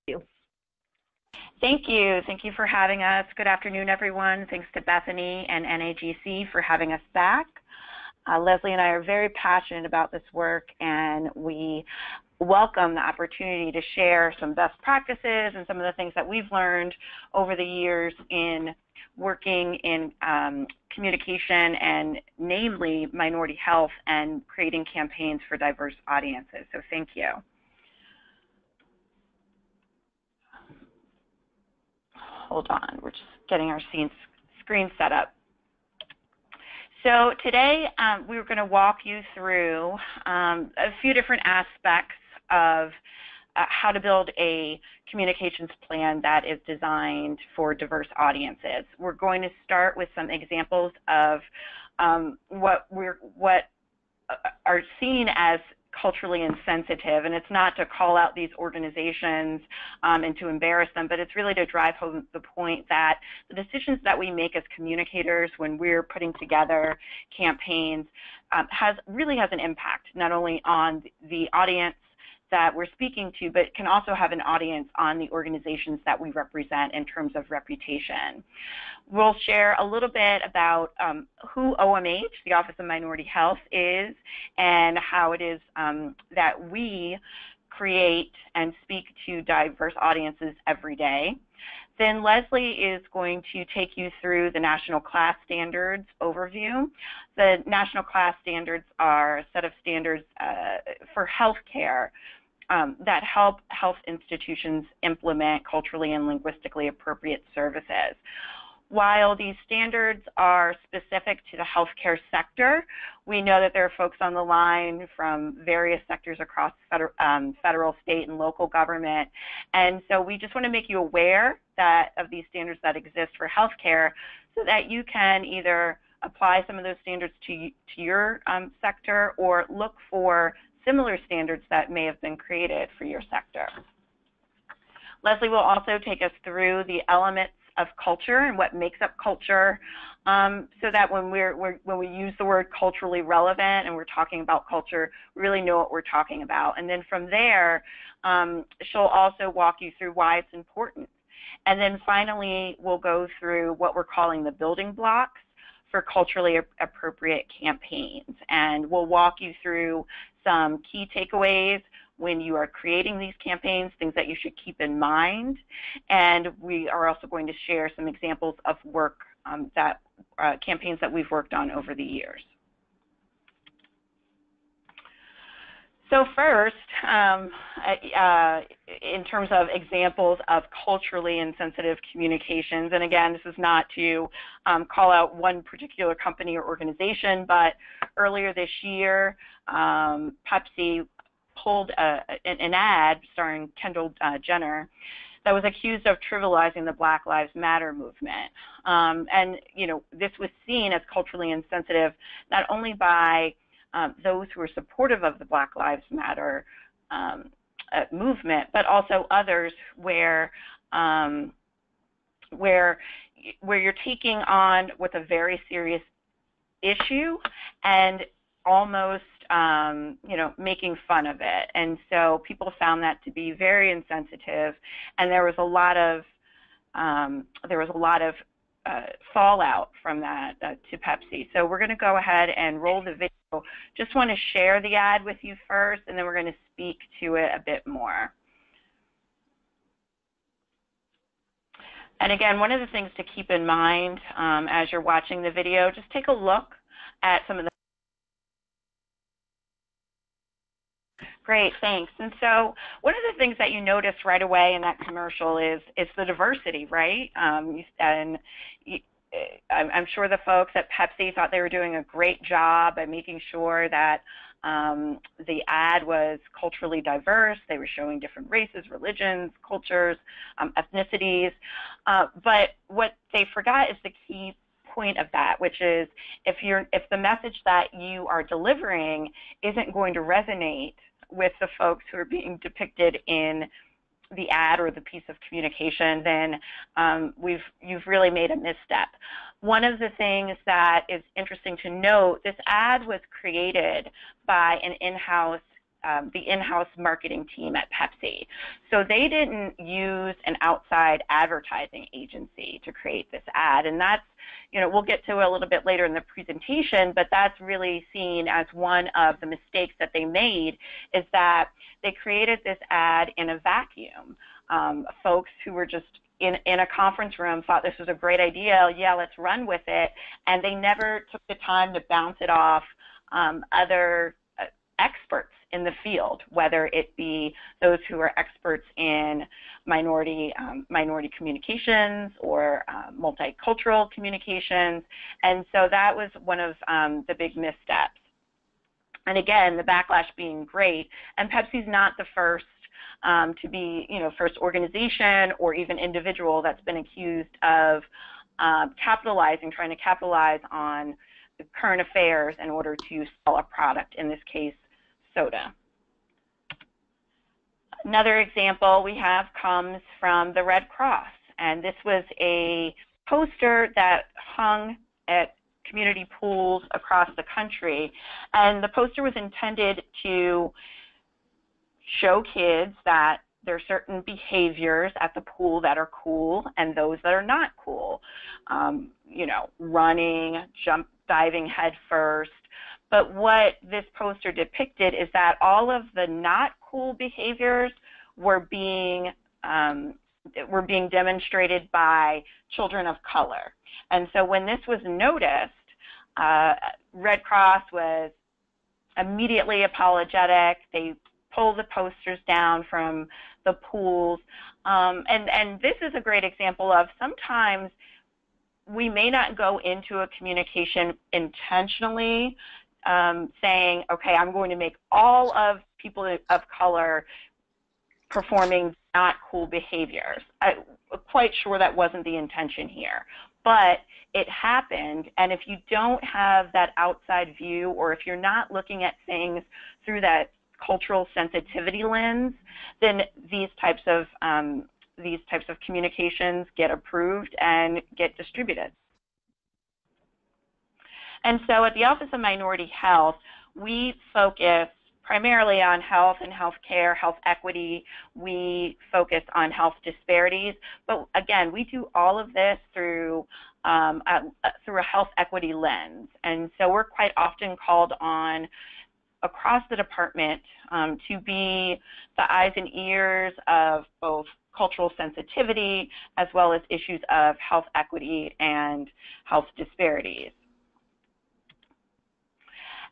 you. Thank you. Thank you for having us. Good afternoon, everyone. Thanks to Bethany and NAGC for having us back. Leslie and I are very passionate about this work, and we welcome the opportunity to share some best practices and some of the things that we've learned over the years in working in communication and namely minority health and creating campaigns for diverse audiences. So thank you. Hold on, we're just getting our screen set up. So today we're going to walk you through a few different aspects of how to build a communications plan that is designed for diverse audiences. We're going to start with some examples of what are seen as culturally insensitive, and it's not to call out these organizations and to embarrass them, but it's really to drive home the point that the decisions that we make as communicators when we're putting together campaigns really has an impact, not only on the audience that we're speaking to, but can also have an audience on the organizations that we represent in terms of reputation. We'll share a little bit about who OMH, the Office of Minority Health, is and how it is that we create and speak to diverse audiences every day. Then Leslie is going to take you through the National Class Standards overview. The National Class Standards are a set of standards for healthcare that help health institutions implement culturally and linguistically appropriate services. While these standards are specific to the healthcare sector, we know that there are folks on the line from various sectors across federal, state, and local government. And so we just want to make you aware of these standards that exist for healthcare so that you can either apply some of those standards to your sector or look for similar standards that may have been created for your sector. Leslie will also take us through the elements of culture and what makes up culture, so that when we use the word culturally relevant and we're talking about culture, we really know what we're talking about. And then from there, she'll also walk you through why it's important. And then finally, we'll go through what we're calling the building blocks for culturally appropriate campaigns. And we'll walk you through some key takeaways when you are creating these campaigns, things that you should keep in mind. And we are also going to share some examples of work campaigns that we've worked on over the years. So first, in terms of examples of culturally insensitive communications, and again, this is not to call out one particular company or organization, but earlier this year, Pepsi pulled an ad starring Kendall Jenner that was accused of trivializing the Black Lives Matter movement. And, you know, this was seen as culturally insensitive not only by those who are supportive of the Black Lives Matter movement, but also others where you're taking on with a very serious issue and almost making fun of it. And so people found that to be very insensitive, and there was a lot of fallout from that to Pepsi. So we're going to go ahead and roll the video. Just want to share the ad with you first, and then we're going to speak to it a bit more. And again, one of the things to keep in mind as you're watching the video, just take a look at some of the Great, thanks. And so one of the things that you notice right away in that commercial is the diversity, right? I'm sure the folks at Pepsi thought they were doing a great job at making sure that the ad was culturally diverse. They were showing different races, religions, cultures, ethnicities. But what they forgot is the key point of that, which is if the message that you are delivering isn't going to resonate with the folks who are being depicted in the ad or the piece of communication, then you've really made a misstep. One of the things that is interesting to note, this ad was created by the in-house marketing team at Pepsi. So they didn't use an outside advertising agency to create this ad. And that's, we'll get to a little bit later in the presentation, but that's really seen as one of the mistakes that they made, is that they created this ad in a vacuum. Folks who were just in a conference room thought this was a great idea, yeah, let's run with it, and they never took the time to bounce it off other experts in the field, whether it be those who are experts in minority communications or multicultural communications. And so that was one of the big missteps. And again, the backlash being great, and Pepsi's not the first to be, first organization or even individual that's been accused of trying to capitalize on the current affairs in order to sell a product, in this case, soda. Another example we have comes from the Red Cross, and this was a poster that hung at community pools across the country, and the poster was intended to show kids that there are certain behaviors at the pool that are cool and those that are not cool. Running, diving head first. But what this poster depicted is that all of the not cool behaviors were being demonstrated by children of color. And so when this was noticed, Red Cross was immediately apologetic. They pulled the posters down from the pools. And this is a great example of sometimes we may not go into a communication intentionally saying, okay, I'm going to make all of people of color performing not cool behaviors. I'm quite sure that wasn't the intention here, but it happened. And if you don't have that outside view, or if you're not looking at things through that cultural sensitivity lens, then these types of communications get approved and get distributed. And so at the Office of Minority Health, we focus primarily on health and healthcare, health equity. We focus on health disparities. But again, we do all of this through a health equity lens. And so we're quite often called on across the department to be the eyes and ears of both cultural sensitivity as well as issues of health equity and health disparities.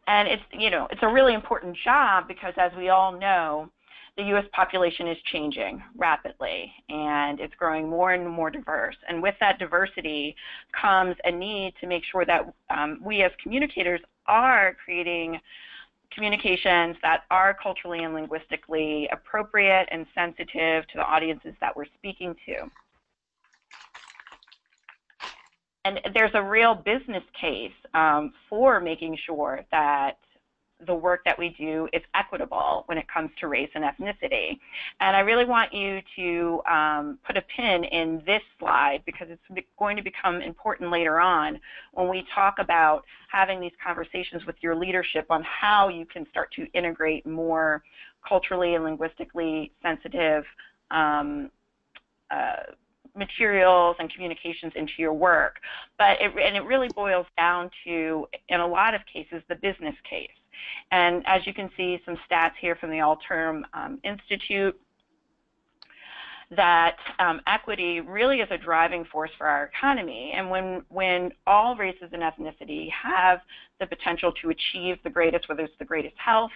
And it's a really important job because, as we all know, the U.S. population is changing rapidly and it's growing more and more diverse. And with that diversity comes a need to make sure that we as communicators are creating communications that are culturally and linguistically appropriate and sensitive to the audiences that we're speaking to. And there's a real business case for making sure that the work that we do is equitable when it comes to race and ethnicity. And I really want you to put a pin in this slide because it's going to become important later on when we talk about having these conversations with your leadership on how you can start to integrate more culturally and linguistically sensitive materials and communications into your work. But it really boils down to, in a lot of cases, the business case. And as you can see, some stats here from the All-Term Institute, that equity really is a driving force for our economy. And when all races and ethnicity have the potential to achieve the greatest, whether it's the greatest health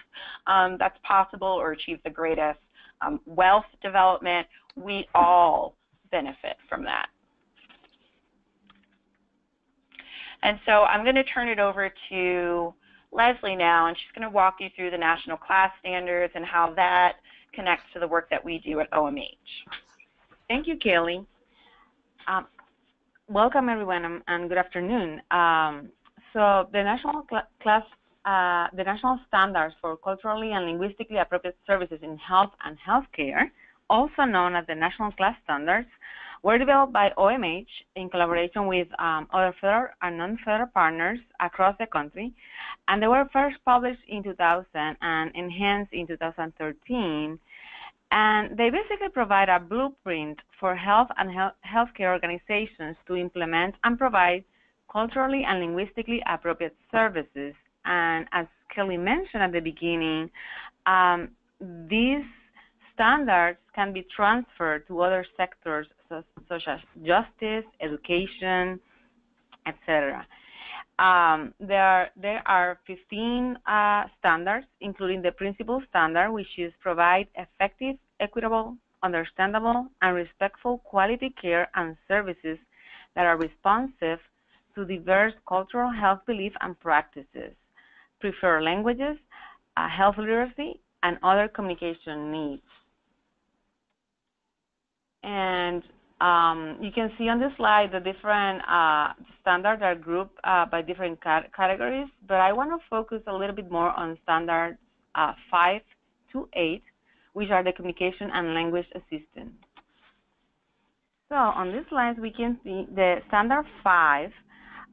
that's possible or achieve the greatest wealth development, we all benefit from that. And so I'm going to turn it over to Leslie now, and she's going to walk you through the national class standards and how that connects to the work that we do at OMH. Thank you, Kelly. Welcome, everyone, and good afternoon. So the national standards for culturally and linguistically appropriate services in health and healthcare, also known as the National Class Standards, were developed by OMH in collaboration with other federal and non-federal partners across the country, and they were first published in 2000 and enhanced in 2013. And they basically provide a blueprint for health and healthcare organizations to implement and provide culturally and linguistically appropriate services. And as Kelly mentioned at the beginning, these standards can be transferred to other sectors such as justice, education, etc. There are 15 standards, including the principal standard, which is provide effective, equitable, understandable, and respectful quality care and services that are responsive to diverse cultural health beliefs and practices, preferred languages, health literacy, and other communication needs. And you can see on the slide the different standards are grouped by different categories, but I want to focus a little bit more on standards 5 to 8, which are the communication and language assistance. So on this slide, we can see the standard 5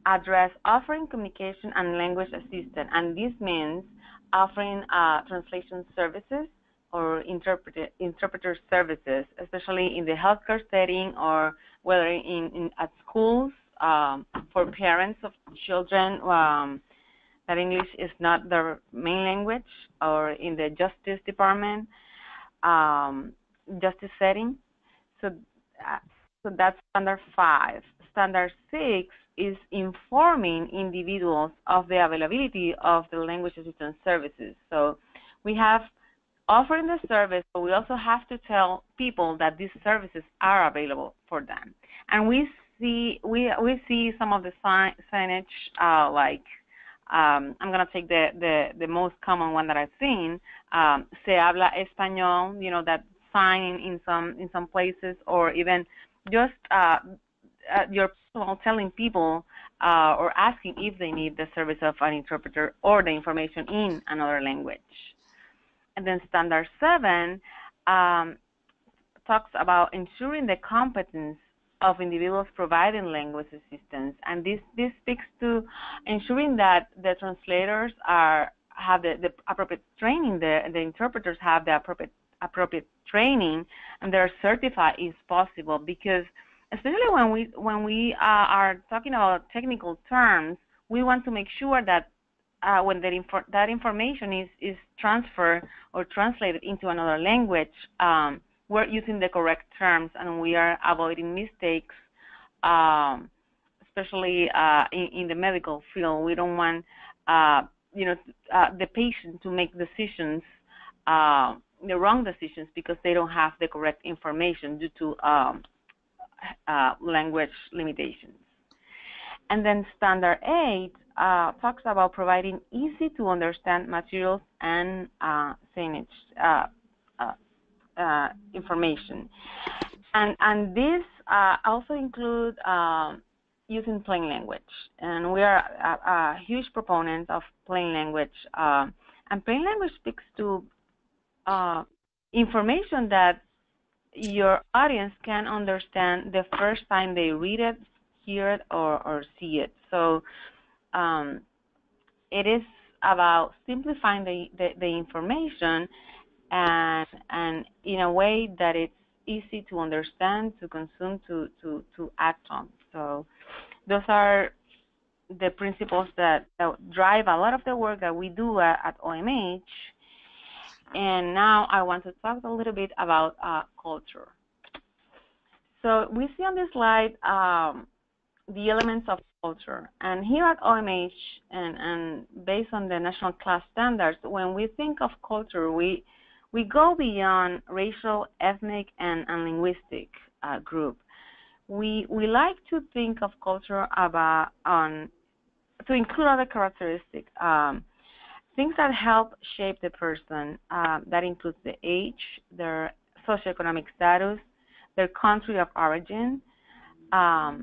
address offering communication and language assistance, and this means offering translation services or interpreter services, especially in the healthcare setting or whether at schools for parents of children that English is not their main language, or in the justice department, justice setting. So that's standard 5. Standard 6 is informing individuals of the availability of the language assistance services. So we have offering the service, but we also have to tell people that these services are available for them. And we see some of the signage, like I'm going to take the most common one that I've seen, se habla español, you know, that sign in some places, or even just your personal telling people or asking if they need the service of an interpreter or the information in another language. And then standard 7 talks about ensuring the competence of individuals providing language assistance, and this speaks to ensuring that the translators have the appropriate training, the interpreters have the appropriate training, and they're certified if possible, because especially when we are talking about technical terms, we want to make sure that when that information is transferred or translated into another language, we're using the correct terms and we are avoiding mistakes, especially in the medical field. We don't want the patient to make decisions, the wrong decisions, because they don't have the correct information due to language limitations. And then standard 8 talks about providing easy to understand materials and signage information. And this also includes using plain language. And we are a huge proponent of plain language. And plain language speaks to information that your audience can understand the first time they read it, hear it, or see it. So it is about simplifying the information and in a way that it's easy to understand, to consume, to act on. So those are the principles that drive a lot of the work that we do at OMH. And now I want to talk a little bit about culture. So we see on this slide the elements of culture. And here at OMH, and based on the national class standards, when we think of culture, we go beyond racial, ethnic, and linguistic group. We like to think of culture to include other characteristics, things that help shape the person. That includes the age, their socioeconomic status, their country of origin, their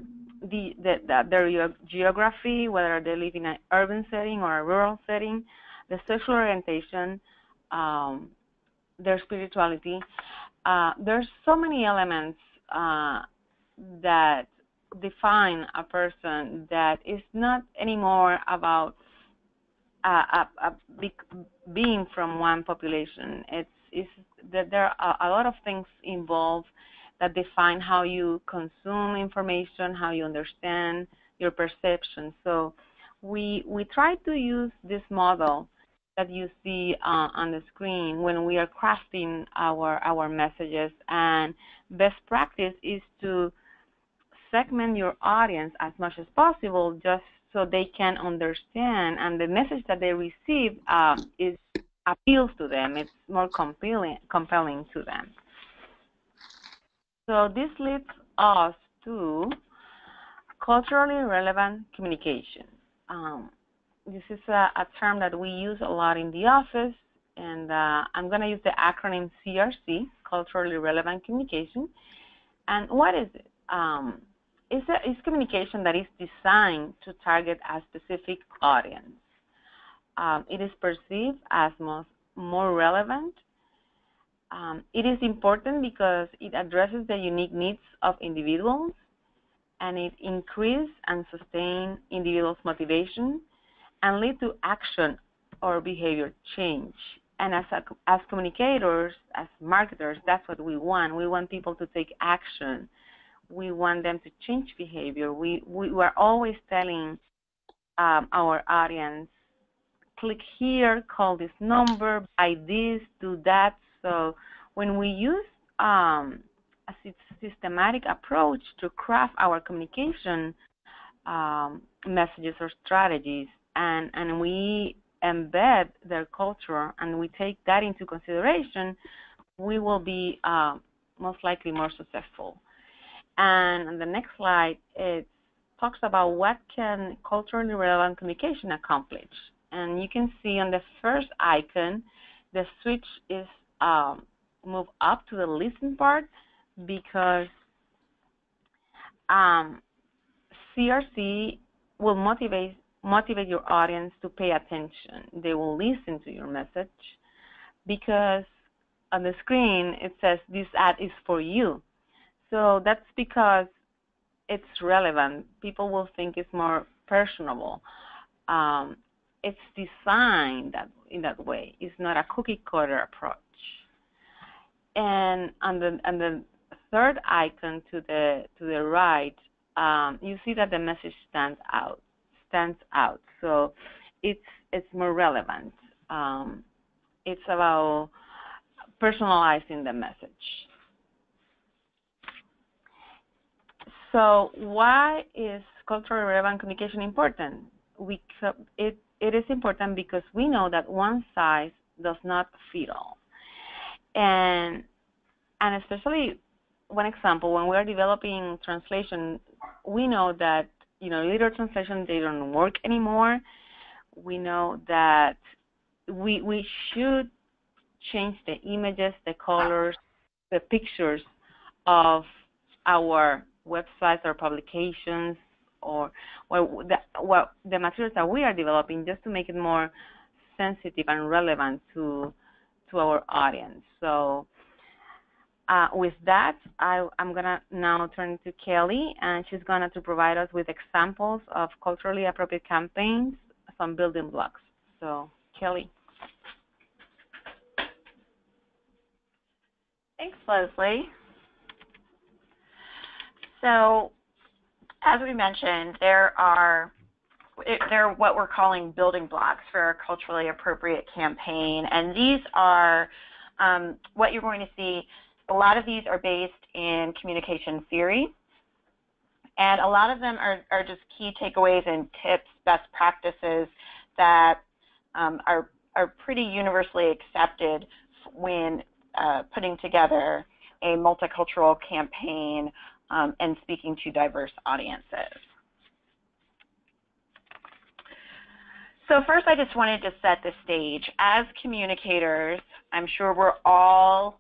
geography, whether they live in an urban setting or a rural setting, the sexual orientation, their spirituality. There's so many elements that define a person that is not anymore about being from one population. is that there are a lot of things involved that define how you consume information, how you understand your perception. So we try to use this model that you see on the screen when we are crafting our messages. And best practice is to segment your audience as much as possible, just so they can understand and the message that they receive is appeals to them. It's more compelling to them. So this leads us to culturally relevant communication. This is a term that we use a lot in the office, and I'm going to use the acronym CRC, culturally relevant communication. And what is it? It's communication that is designed to target a specific audience. It is perceived as more relevant. It is important because it addresses the unique needs of individuals, and it increases and sustains individuals' motivation and lead to action or behavior change. And as communicators, as marketers, that's what we want. We want people to take action. We want them to change behavior. We are always telling our audience, click here, call this number, buy this, do that. So when we use a systematic approach to craft our communication messages or strategies, and we embed their culture and we take that into consideration, we will be most likely more successful. And on the next slide, it talks about what can culturally relevant communication accomplish. And you can see on the first icon, the switch is moved up to the listen part because CRC will motivate your audience to pay attention. They will listen to your message because on the screen it says this ad is for you. So that's because it's relevant. People will think it's more personable. It's designed in that way. It's not a cookie cutter approach. And on the third icon to the right, you see that the message stands out. So it's more relevant. It's about personalizing the message. So why is culturally relevant communication important? It is important because we know that one size does not fit all. And especially one example, when we're developing translation, we know that literal translation, they don't work anymore. We know that we should change the images, the colors, the pictures of our websites or publications or the materials that we are developing, just to make it more sensitive and relevant to our audience. So with that, I'm going to now turn to Kelly, and she's going to provide us with examples of culturally appropriate campaigns, some building blocks. So, Kelly. Thanks, Leslie. So, as we mentioned, there are what we're calling building blocks for a culturally appropriate campaign, and these are what you're going to see. A lot of these are based in communication theory, and a lot of them are just key takeaways and tips, best practices that are pretty universally accepted when putting together a multicultural campaign and speaking to diverse audiences. So first, I just wanted to set the stage. As communicators, I'm sure we're all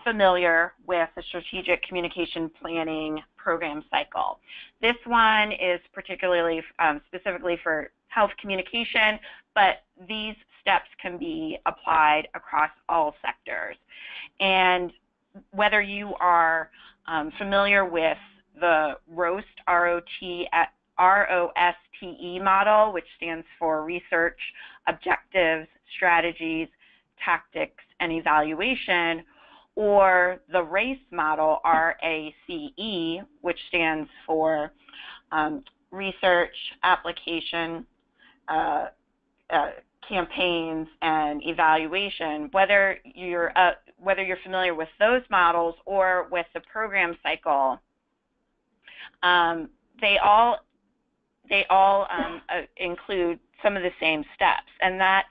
familiar with the strategic communication planning program cycle. This one is particularly specifically for health communication, but these steps can be applied across all sectors. And whether you are familiar with the ROST, R-O-S-T-E model, which stands for research, objectives, strategies, tactics, and evaluation, or the RACE model, RACE, which stands for research, application, campaigns, and evaluation. Whether you're familiar with those models or with the program cycle, they all include some of the same steps, and that's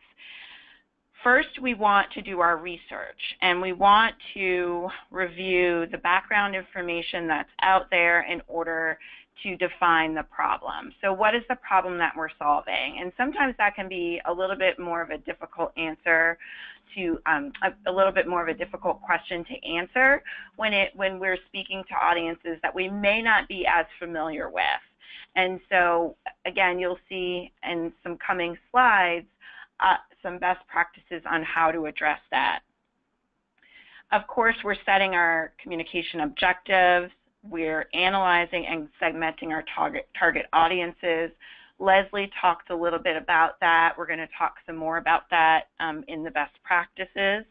first we want to do our research, and we want to review the background information that's out there in order to define the problem. So what is the problem that we're solving? And sometimes that can be a little bit more of a difficult answer to a little bit more of a difficult question to answer when we're speaking to audiences that we may not be as familiar with. And so again, you'll see in some coming slides some best practices on how to address that. Of course, we're setting our communication objectives. We're analyzing and segmenting our target audiences. Leslie talked a little bit about that. We're going to talk some more about that in the best practices.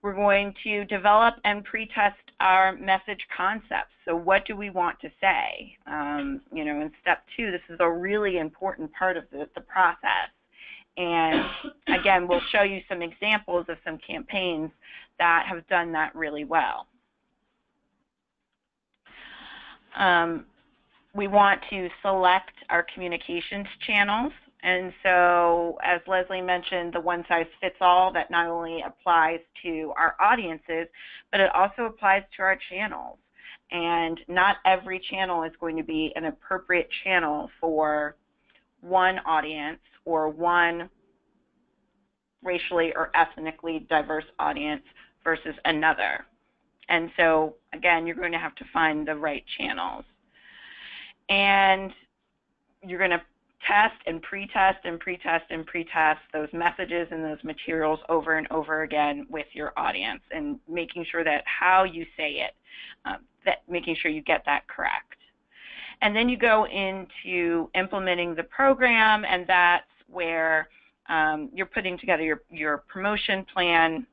We're going to develop and pre-test our message concepts. So what do we want to say? In step 2, this is a really important part of the process. And again, we'll show you some examples of some campaigns that have done that really well. We want to select our communications channels. And so, as Leslie mentioned, the one-size-fits-all that not only applies to our audiences, but it also applies to our channels. And not every channel is going to be an appropriate channel for one audience or one racially or ethnically diverse audience versus another. And so, again, you're going to have to find the right channels. And you're going to test and pre-test and pre-test and pre-test those messages and those materials over and over again with your audience, and making sure that how you say it, making sure you get that correct. And then you go into implementing the program, and that's where you're putting together your promotion plan.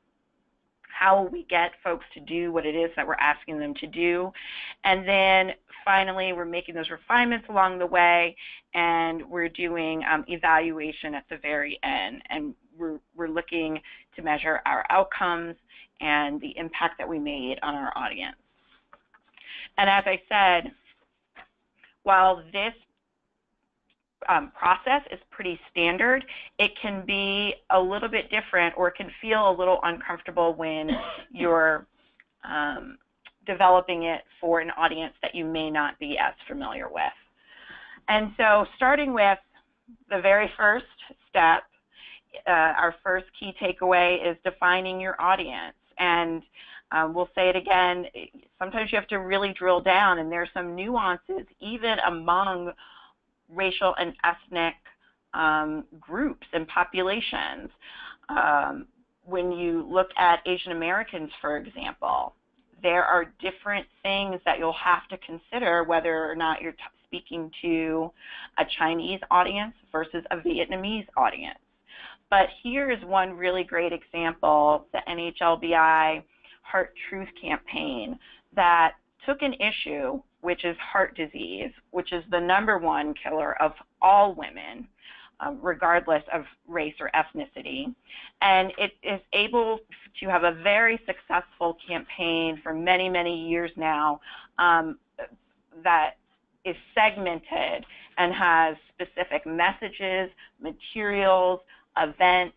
How will we get folks to do what it is that we're asking them to do? And then finally, we're making those refinements along the way, and we're doing evaluation at the very end. And we're looking to measure our outcomes and the impact that we made on our audience. And as I said, while this process is pretty standard, it can be a little bit different, or it can feel a little uncomfortable when you're developing it for an audience that you may not be as familiar with. And so starting with the very first step, our first key takeaway is defining your audience. And we'll say it again, sometimes you have to really drill down, and there's some nuances even among racial and ethnic groups and populations. When you look at Asian Americans, for example, there are different things that you'll have to consider whether or not you're speaking to a Chinese audience versus a Vietnamese audience. But here is one really great example, the NHLBI Heart Truth campaign, that took an issue, which is heart disease, which is the #1 killer of all women, regardless of race or ethnicity. And it is able to have a very successful campaign for many, many years now that is segmented and has specific messages, materials, events,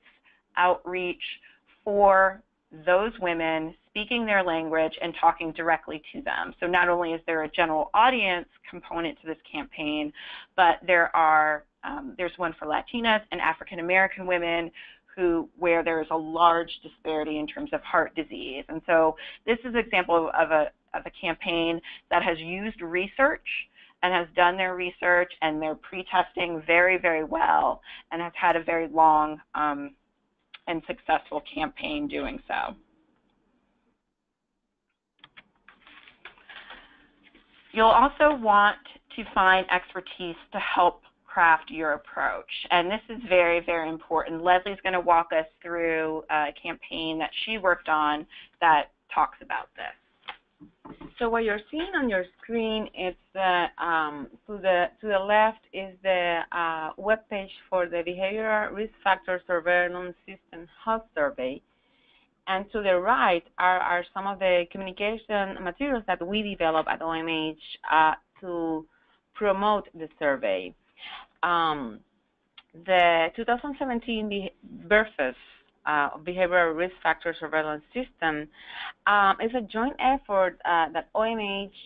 outreach for those women, speaking their language and talking directly to them. So not only is there a general audience component to this campaign, but there's one for Latinas and African American women where there's a large disparity in terms of heart disease. And so this is an example of a campaign that has used research and has done their research, and they're pre-testing very, very well, and has had a very long and successful campaign doing so. You'll also want to find expertise to help craft your approach. And this is very, very important. Leslie's going to walk us through a campaign that she worked on that talks about this. So what you're seeing on your screen is the to the left is the web page for the Behavioral Risk Factor Surveillance System Health Survey, and to the right are some of the communication materials that we develop at OMH to promote the survey. The 2017 BRFIS, Behavioral Risk Factor Surveillance System, is a joint effort that OMH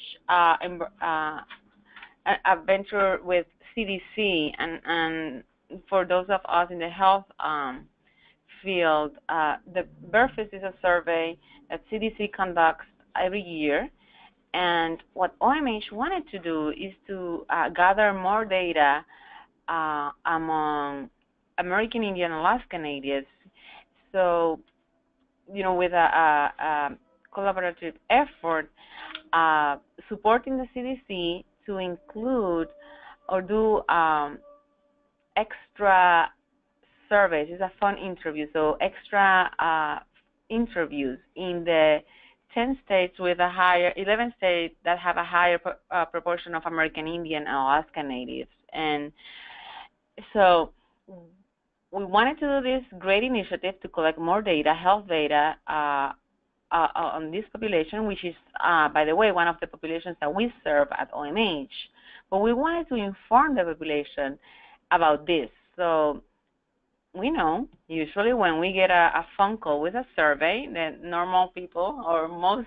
ventured with CDC, and for those of us in the health field, the BRFIS is a survey that CDC conducts every year. And what OMH wanted to do is to gather more data among American Indian and Alaska Natives. So, with a collaborative effort, supporting the CDC to include or do extra surveys. It's a fun interview, so extra interviews in the 10 states with a higher, 11 states that have a higher proportion of American Indian and Alaska Natives. And so we wanted to do this great initiative to collect more data, health data, on this population, which is, by the way, one of the populations that we serve at OMH. But we wanted to inform the population about this. So we know usually when we get a phone call with a survey that normal people or most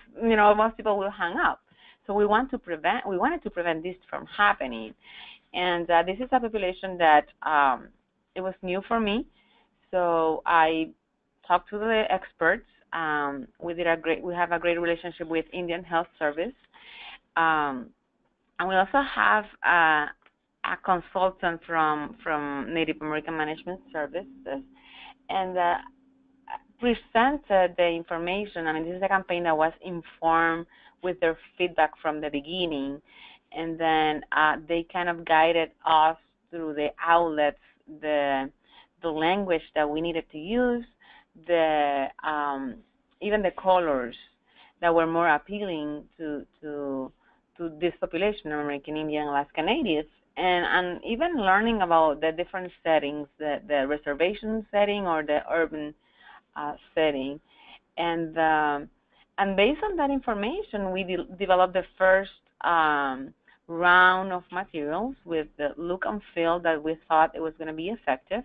people will hang up. So we wanted to prevent this from happening. And this is a population that it was new for me. So I talked to the experts. We have a great relationship with Indian Health Service. And we also have a consultant from Native American Management Services, and presented the information. I mean, this is a campaign that was informed with their feedback from the beginning, and then they kind of guided us through the outlets, the language that we needed to use, even the colors that were more appealing to this population of American Indian and Alaska Natives. And even learning about the different settings, the reservation setting or the urban setting. And based on that information, we developed the first round of materials with the look and feel that we thought it was going to be effective.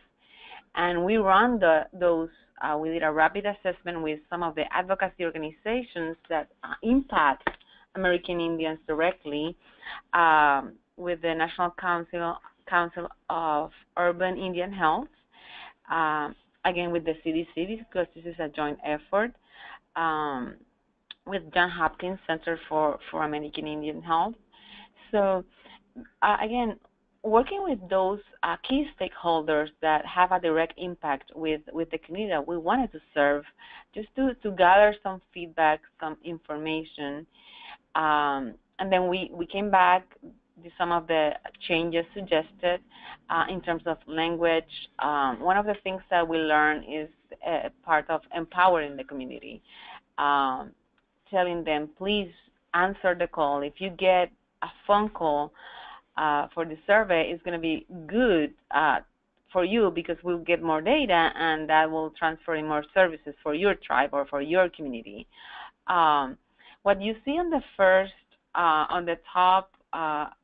And we ran those, we did a rapid assessment with some of the advocacy organizations that impact American Indians directly, with the National Council of Urban Indian Health, again with the CDC, because this is a joint effort, with Johns Hopkins Center for American Indian Health. So again, working with those key stakeholders that have a direct impact with the community that we wanted to serve, just to gather some feedback, some information, and then we came back, some of the changes suggested in terms of language. One of the things that we learned is part of empowering the community, telling them, please answer the call. If you get a phone call for the survey, it's going to be good for you because we'll get more data, and that will transfer in more services for your tribe or for your community. What you see on the first, on the top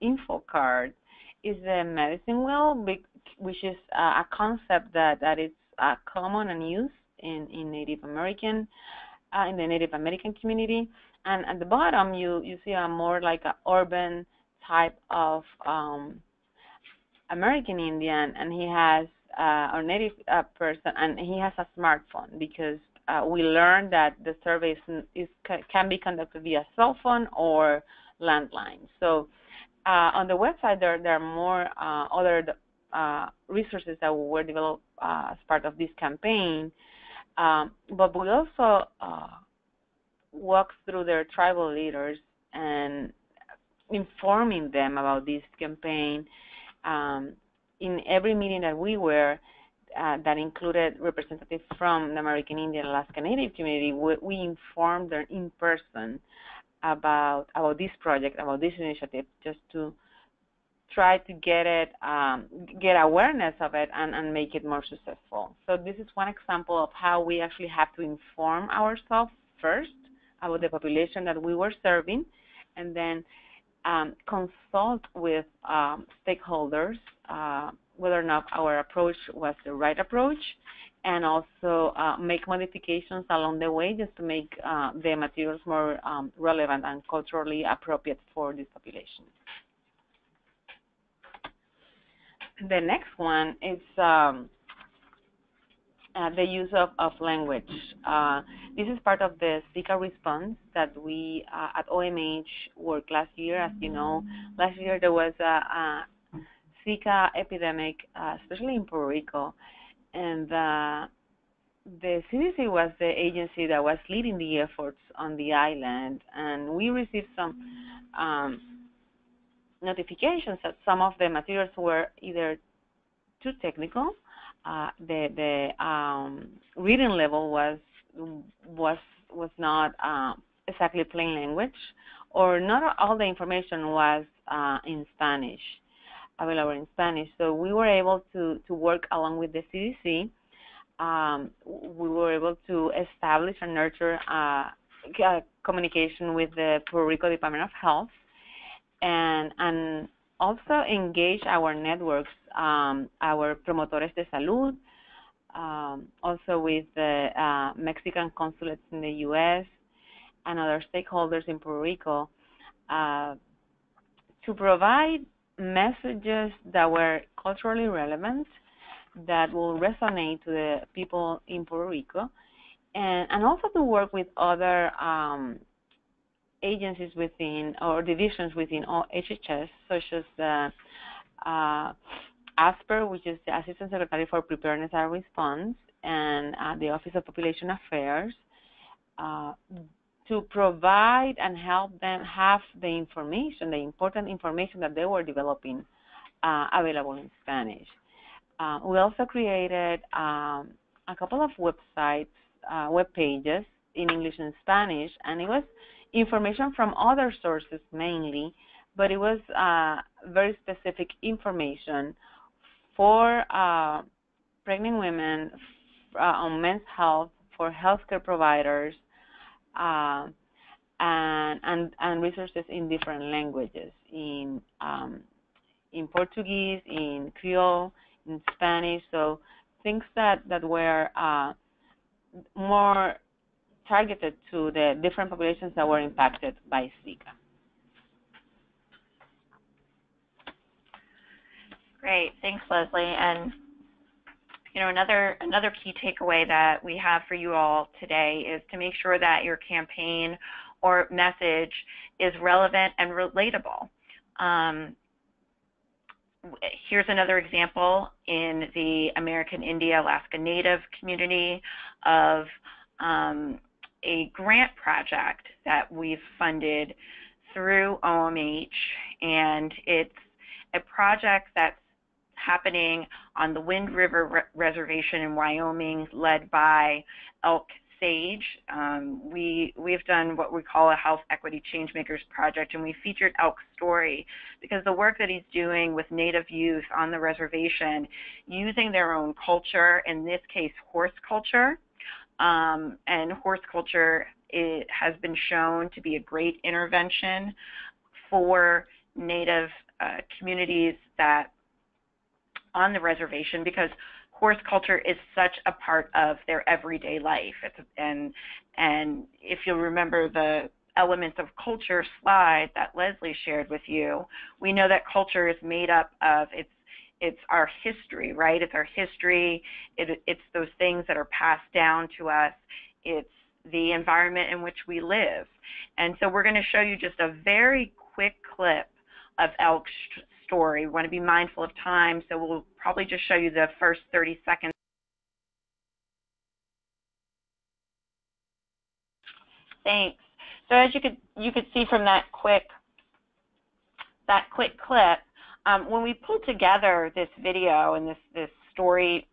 info card is the medicine wheel, which is a concept that is common and used in Native American, in the Native American community. And at the bottom, you see a more like an urban type of American Indian, and he has or Native person, and he has a smartphone because we learned that the survey can be conducted via cell phone or landline. So on the website, there are more other resources that were developed as part of this campaign, but we also walked through their tribal leaders and informing them about this campaign, in every meeting that we were, that included representatives from the American Indian Alaska Native community, we informed them in person about this project, about this initiative, just to try to get awareness of it and make it more successful. So this is one example of how we actually have to inform ourselves first about the population that we were serving, and then consult with stakeholders whether or not our approach was the right approach, and also make modifications along the way just to make the materials more relevant and culturally appropriate for this population. The next one is the use of language. This is part of the Zika response that we at OMH worked last year. As you know, last year there was a Zika epidemic, especially in Puerto Rico, and the CDC was the agency that was leading the efforts on the island, and we received some notifications that some of the materials were either too technical, the reading level was not exactly plain language, or not all the information was in Spanish, available in Spanish. So we were able to work along with the CDC. We were able to establish and nurture communication with the Puerto Rico Department of Health, and also engage our networks, our promotores de salud, also with the Mexican consulates in the U.S. and other stakeholders in Puerto Rico, to provide messages that were culturally relevant, that will resonate to the people in Puerto Rico, and also to work with other agencies within, or divisions within HHS, such as the ASPR, which is the Assistant Secretary for Preparedness and Response, and the Office of Population Affairs, to provide and help them have the information, the important information that they were developing, available in Spanish. We also created a couple of websites, web pages in English and Spanish, and it was information from other sources mainly, but it was very specific information for pregnant women, on men's health, for healthcare providers, and resources in different languages, in Portuguese, in Creole, in Spanish. So things that were more targeted to the different populations that were impacted by Zika. Great, thanks, Leslie. And another key takeaway that we have for you all today is to make sure that your campaign or message is relevant and relatable. Here's another example in the American Indian Alaska Native community of a grant project that we've funded through OMH, and it's a project that's happening on the Wind River Reservation in Wyoming, led by Elk Sage. We've done what we call a Health Equity Changemakers project, and we featured Elk's story because the work that he's doing with Native youth on the reservation, using their own culture, in this case horse culture, and horse culture, it has been shown to be a great intervention for Native communities that on the reservation, because horse culture is such a part of their everyday life. And if you'll remember the elements of culture slide that Leslie shared with you, we know that culture is made up of, it's our history, right? It's our history. It's those things that are passed down to us. It's the environment in which we live. And so we're going to show you just a very quick clip of Elk's story. We want to be mindful of time, so we'll probably just show you the first 30 seconds. Thanks. So as you could see from that quick clip, When we pulled together this video and this story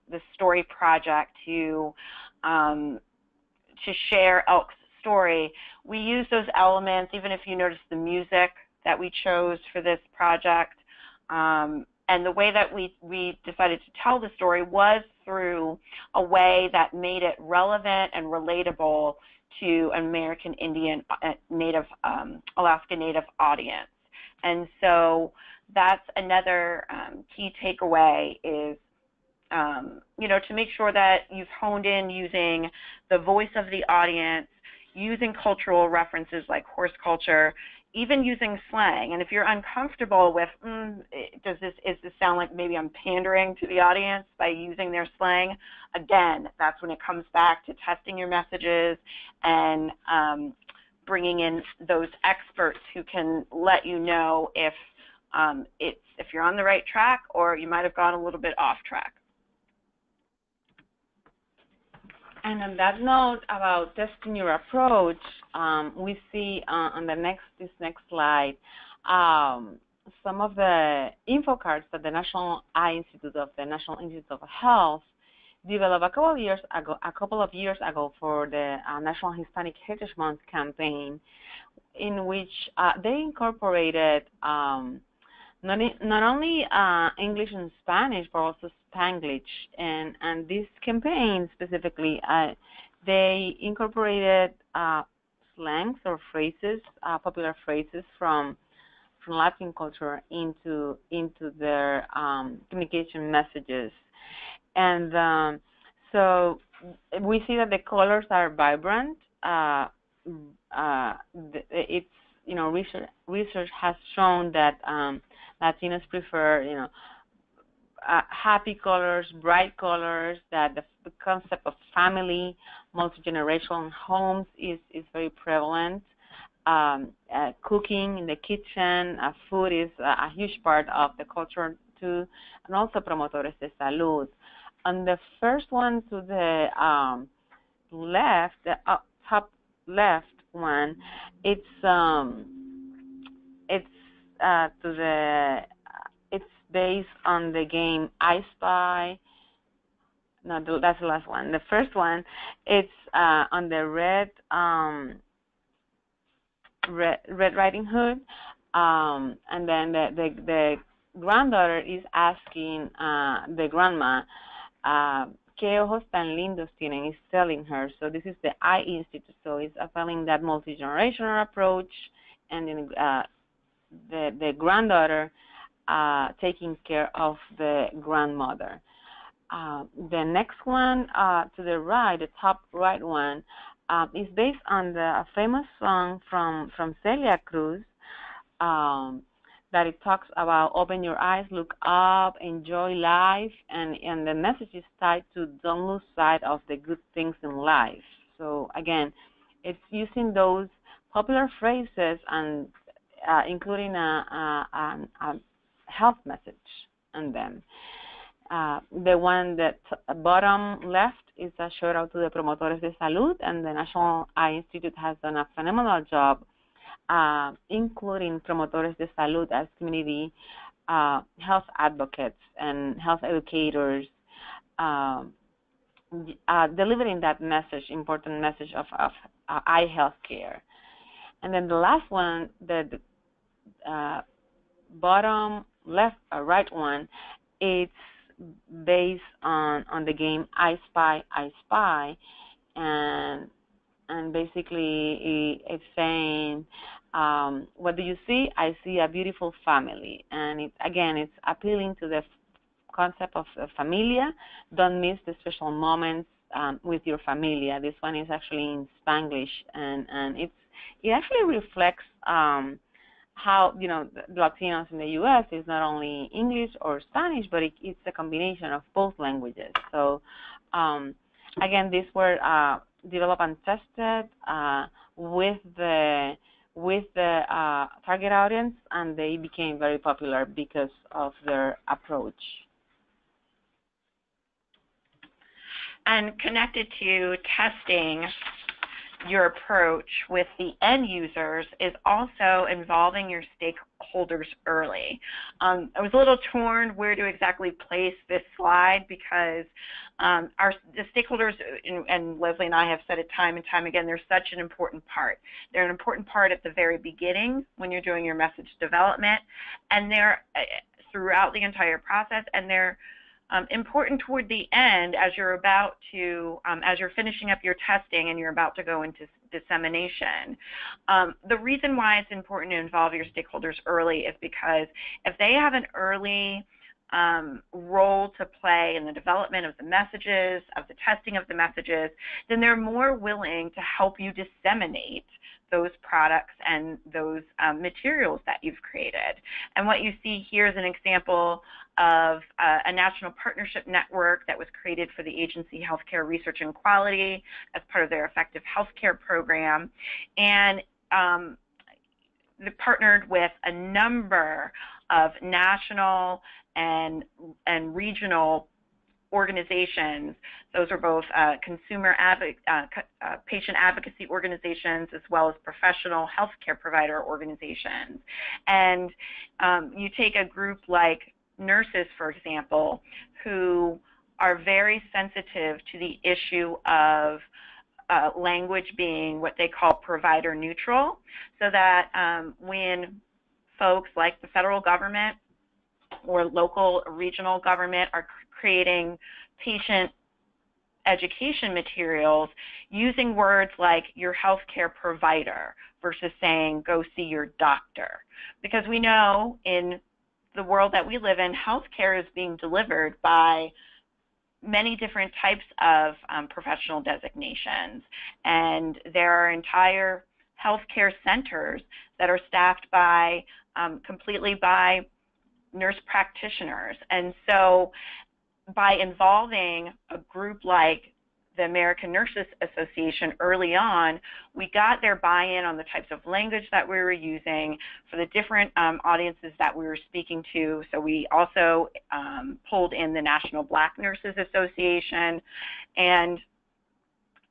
project to share Elk's story, we used those elements. Even if you notice the music that we chose for this project, and the way that we decided to tell the story was through a way that made it relevant and relatable to an American Indian, Native, Alaska Native audience. And so that's another key takeaway is, you know, to make sure that you've honed in using the voice of the audience, using cultural references like horse culture, even using slang. And if you're uncomfortable with, does this sound like maybe I'm pandering to the audience by using their slang? Again, that's when it comes back to testing your messages and bringing in those experts who can let you know if you're on the right track or you might have gone a little bit off track. And on that note about testing your approach, we see on this next slide some of the info cards that the National Eye Institute of the National Institute of Health developed a couple of years ago for the National Hispanic Heritage Month campaign, in which they incorporated not only English and Spanish, but also Spanglish. And this campaign specifically, they incorporated slangs or phrases, popular phrases from Latin culture into their communication messages. And so we see that the colors are vibrant. It's, you know, research has shown that Latinos prefer, happy colors, bright colors, that the concept of family, multi-generational homes is very prevalent. Cooking in the kitchen, food is a huge part of the culture too, and also promotores de salud. On the first one to the left, the top left one, it's based on the game I Spy. No, that's the last one. The first one, it's on the Red Riding Hood, and then the granddaughter is asking the grandma, ¿qué ojos tan lindos tienen? Is telling her. So this is the Eye Institute. So it's telling that multi-generational approach, and then the granddaughter taking care of the grandmother. The next one to the right, the top right one, is based on a famous song from Celia Cruz, that it talks about open your eyes, look up, enjoy life, and the message is tied to don't lose sight of the good things in life. So again, it's using those popular phrases and including a health message in them. The one that bottom left is a shout out to the promotores de salud, and the National Eye Institute has done a phenomenal job including promotores de salud as community health advocates and health educators, delivering that message, important message of eye health care. And then the last one, the bottom left or right one, it's based on the game I Spy, I Spy, and basically it's saying, what do you see? I see a beautiful family. And it's appealing to the concept of familia. Don't miss the special moments with your familia. This one is actually in Spanglish, and it actually reflects how, the Latinos in the U.S. is not only English or Spanish, but it's a combination of both languages. So again, these were developed and tested with the target audience, and they became very popular because of their approach. And connected to testing your approach with the end users is also involving your stakeholders early. I was a little torn where to exactly place this slide because the stakeholders, and Leslie and I have said it time and time again, they're such an important part. They're an important part at the very beginning when you're doing your message development, and they're throughout the entire process, and they're important toward the end as you're about to, as you're finishing up your testing and you're about to go into dissemination. The reason why it's important to involve your stakeholders early is because if they have an early role to play in the development of the messages, of the testing of the messages, then they're more willing to help you disseminate those products and those materials that you've created. And what you see here is an example of a national partnership network that was created for the agency Healthcare Research and Quality as part of their effective healthcare program. And they partnered with a number of national and regional organizations. Those are both patient advocacy organizations as well as professional healthcare provider organizations. And you take a group like nurses, for example, who are very sensitive to the issue of language being what they call provider neutral, so that when folks like the federal government or local regional government are creating patient education materials using words like your healthcare provider versus saying go see your doctor. Because we know in the world that we live in, healthcare is being delivered by many different types of professional designations, and there are entire healthcare centers that are staffed by completely by nurse practitioners. And so by involving a group like the American Nurses Association early on, we got their buy-in on the types of language that we were using for the different audiences that we were speaking to. So we also pulled in the National Black Nurses Association, and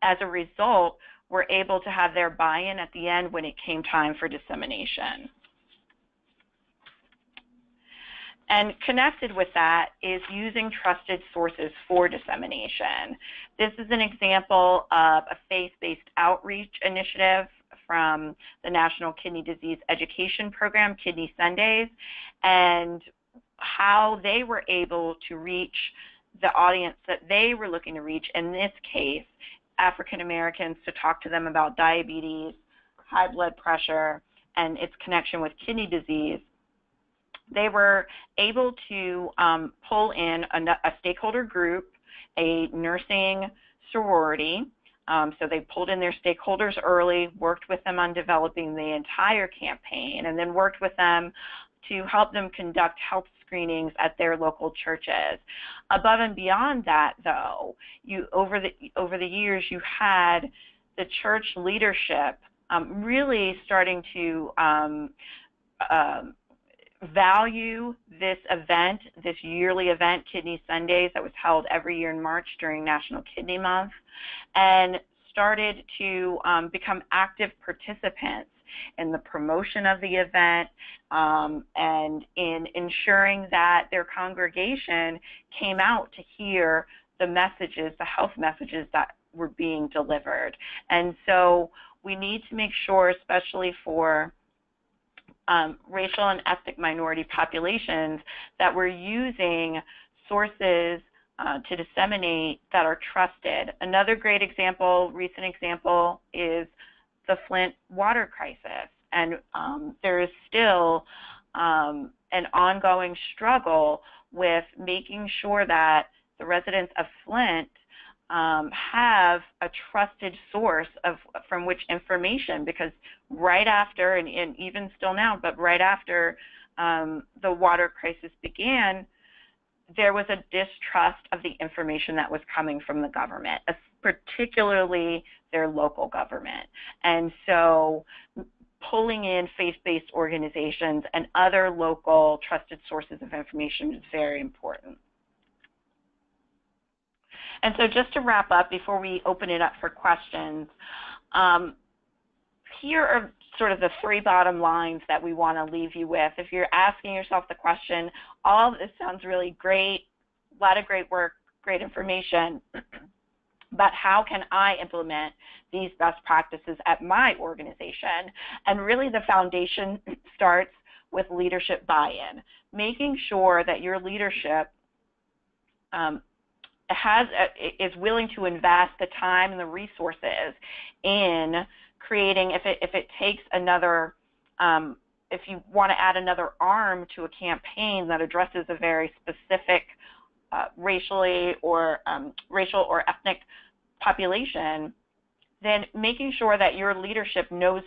as a result, we're able to have their buy-in at the end when it came time for dissemination. And connected with that is using trusted sources for dissemination. This is an example of a faith-based outreach initiative from the National Kidney Disease Education Program, Kidney Sundays, and how they were able to reach the audience that they were looking to reach, in this case, African Americans, to talk to them about diabetes, high blood pressure, and its connection with kidney disease. They were able to pull in a stakeholder group, a nursing sorority. So they pulled in their stakeholders early, worked with them on developing the entire campaign, and then worked with them to help them conduct health screenings at their local churches. Above and beyond that, though, over the years, you had the church leadership really starting to value this event, this yearly event, Kidney Sundays, that was held every year in March during National Kidney Month, and started to become active participants in the promotion of the event and in ensuring that their congregation came out to hear the messages, the health messages that were being delivered. And so we need to make sure, especially for racial and ethnic minority populations, that we're using sources to disseminate that are trusted. Another great example, recent example, is the Flint water crisis. And there is still an ongoing struggle with making sure that the residents of Flint have a trusted source from which information, because right after, and even still now, but right after the water crisis began, there was a distrust of the information that was coming from the government, particularly their local government. And so pulling in faith-based organizations and other local trusted sources of information is very important. And so just to wrap up before we open it up for questions, Here are sort of the three bottom lines that we want to leave you with. If you're asking yourself the question, all of this sounds really great, a lot of great work, great information, but how can I implement these best practices at my organization? And really the foundation starts with leadership buy-in, making sure that your leadership is willing to invest the time and the resources in creating, if it takes another, if you want to add another arm to a campaign that addresses a very specific racial or ethnic population, then making sure that your leadership knows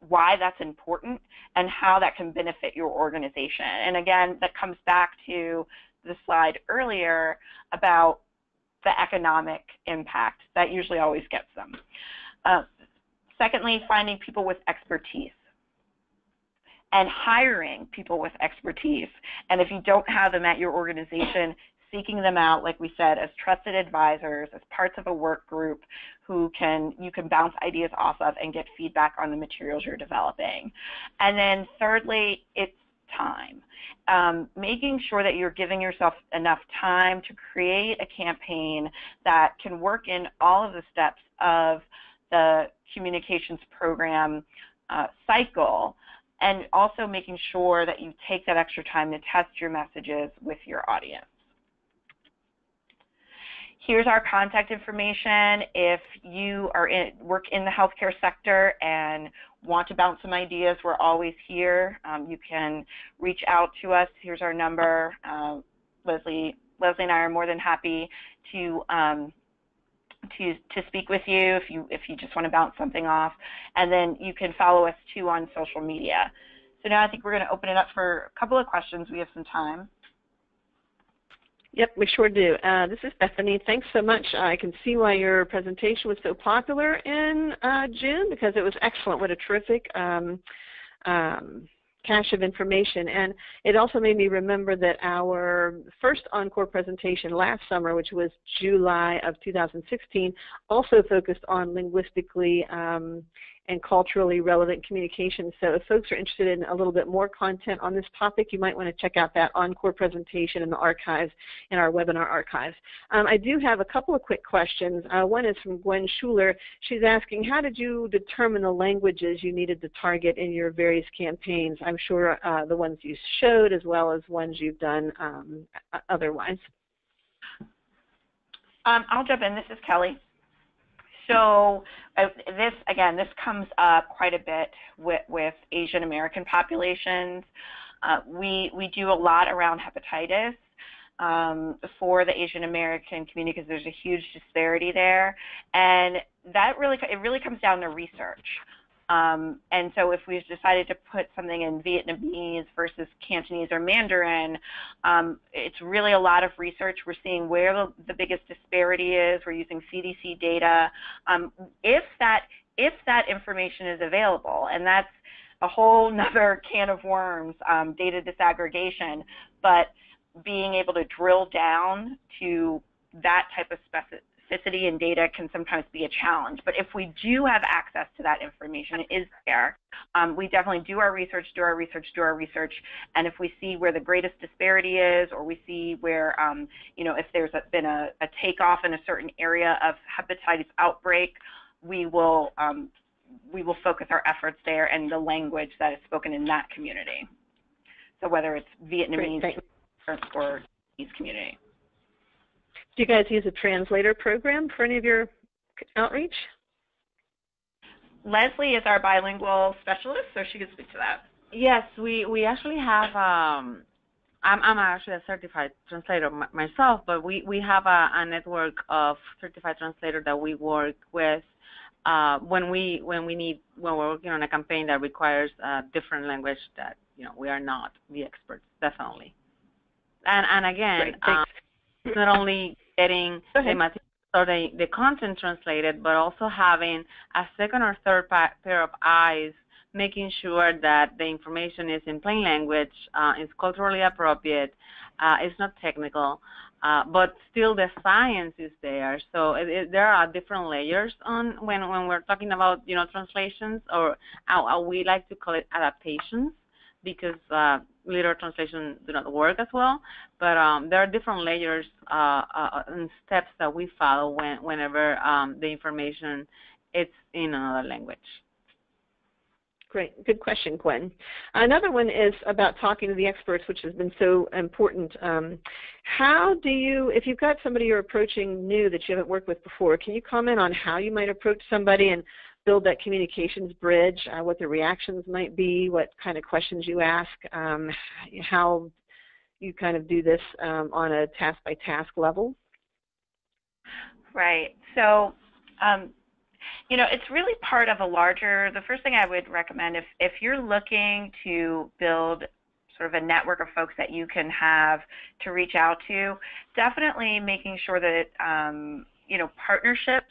why that's important and how that can benefit your organization. And again, that comes back to the slide earlier about the economic impact. That usually always gets them. Secondly, finding people with expertise and hiring people with expertise. And if you don't have them at your organization, seeking them out, like we said, as trusted advisors, as parts of a work group who you can bounce ideas off of and get feedback on the materials you're developing. And then thirdly, it's time. Making sure that you're giving yourself enough time to create a campaign that can work in all of the steps of the communications program cycle, and also making sure that you take that extra time to test your messages with your audience. Here's our contact information. If you work in the healthcare sector and want to bounce some ideas, we're always here. You can reach out to us. Here's our number. Leslie and I are more than happy to speak with you if you just want to bounce something off. And then you can follow us too on social media. So now I think we're going to open it up for a couple of questions. We have some time. Yep, we sure do. This is Bethany. Thanks so much. I can see why your presentation was so popular in June, because it was excellent. What a terrific cache of information. And it also made me remember that our first encore presentation last summer, which was July of 2016, also focused on linguistically and culturally relevant communication. So if folks are interested in a little bit more content on this topic, you might want to check out that encore presentation in the archives, in our webinar archives. I do have a couple of quick questions. One is from Gwen Schuler. She's asking, how did you determine the languages you needed to target in your various campaigns? I'm sure the ones you showed as well as ones you've done otherwise. I'll jump in. This is Kelly. So this comes up quite a bit with Asian American populations. We do a lot around hepatitis for the Asian American community because there's a huge disparity there, and it really comes down to research. And so if we've decided to put something in Vietnamese versus Cantonese or Mandarin, it's really a lot of research. We're seeing where the biggest disparity is. We're using CDC data. If that information is available, and that's a whole nother can of worms, data disaggregation, but being able to drill down to that type of specificity in data can sometimes be a challenge. But if we do have access to that information, it is there. We definitely do our research, and if we see where the greatest disparity is, or we see where, if there's been a takeoff in a certain area of hepatitis outbreak, we will focus our efforts there and the language that is spoken in that community. So whether it's Vietnamese or Chinese community. Do you guys use a translator program for any of your outreach? Leslie is our bilingual specialist, so she can speak to that. Yes, we actually have, I'm actually a certified translator myself, but we have a network of certified translators that we work with when we're working on a campaign that requires a different language that, we are not the experts, definitely. And again, not only getting the material or the content translated, but also having a second or third pair of eyes, making sure that the information is in plain language, is culturally appropriate, is not technical, but still the science is there. So there are different layers on when we're talking about, you know, translations, or how we like to call it adaptations, because literal translation do not work as well. But there are different layers and steps that we follow whenever the information is in another language. Great. Good question, Gwen. Another one is about talking to the experts, which has been so important. How do you, if you've got somebody you're approaching new that you haven't worked with before, can you comment on how you might approach somebody and build that communications bridge, what the reactions might be, what kind of questions you ask, how you kind of do this on a task-by-task level? Right. So, you know, it's really part of a larger, the first thing I would recommend, if you're looking to build sort of a network of folks that you can have to reach out to, definitely making sure that, you know, partnerships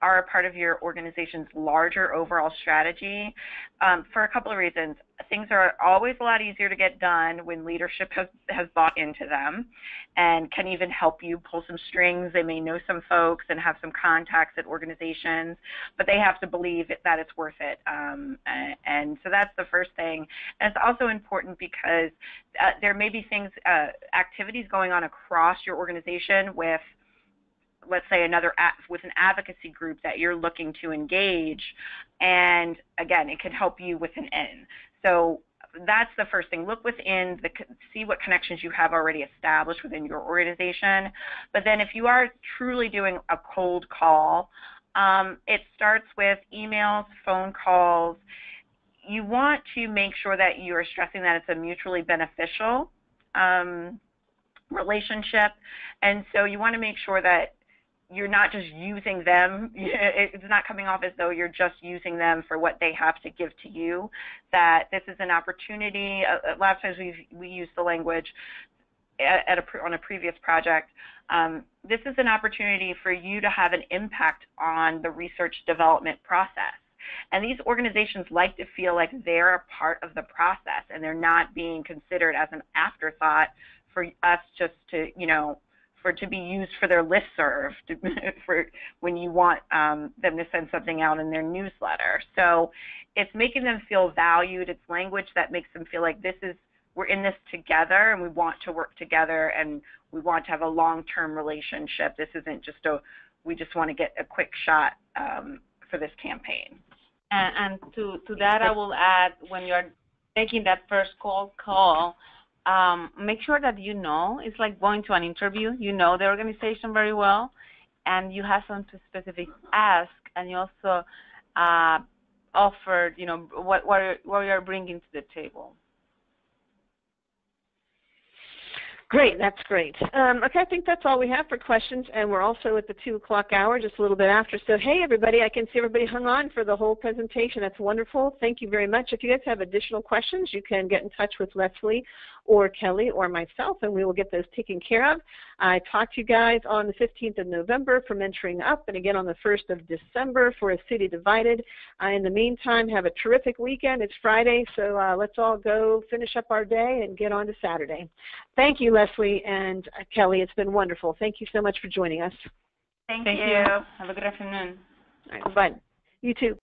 are a part of your organization's larger overall strategy for a couple of reasons. Things are always a lot easier to get done when leadership has bought into them and can even help you pull some strings. They may know some folks and have some contacts at organizations, but they have to believe that it's worth it. And so that's the first thing. And it's also important because there may be things, activities going on across your organization with, let's say, with an advocacy group that you're looking to engage, and again, it can help you with an in. So that's the first thing. Look within, see what connections you have already established within your organization. But then if you are truly doing a cold call, it starts with emails, phone calls. You want to make sure that you are stressing that it's a mutually beneficial relationship, and so you want to make sure that you're not just using them. It's not coming off as though you're just using them for what they have to give to you, that this is an opportunity. A lot of times we use the language on a previous project. This is an opportunity for you to have an impact on the research development process. And these organizations like to feel like they're a part of the process and they're not being considered as an afterthought for us just to, you know, to be used for their listserv, for when you want them to send something out in their newsletter. So it's making them feel valued. It's language that makes them feel like we're in this together and we want to work together and we want to have a long-term relationship. This isn't just we just want to get a quick shot for this campaign. And to that, I will add, when you're making that first cold call, make sure that you know, it's like going to an interview, you know the organization very well, and you have some specific ask, and you also offered, you know, what you're bringing to the table. Great, that's great. Okay, I think that's all we have for questions, and we're also at the 2 o'clock hour, just a little bit after. So, hey, everybody, I can see everybody hung on for the whole presentation. That's wonderful. Thank you very much. If you guys have additional questions, you can get in touch with Leslie or Kelly or myself, and we will get those taken care of. I talked to you guys on the 15th of November for Mentoring Up, and again on the 1st of December for A City Divided. In the meantime, have a terrific weekend. It's Friday, so let's all go finish up our day and get on to Saturday. Thank you, Leslie and Kelly. It's been wonderful. Thank you so much for joining us. Thank you. you. Have a good afternoon. All right, bye. You too.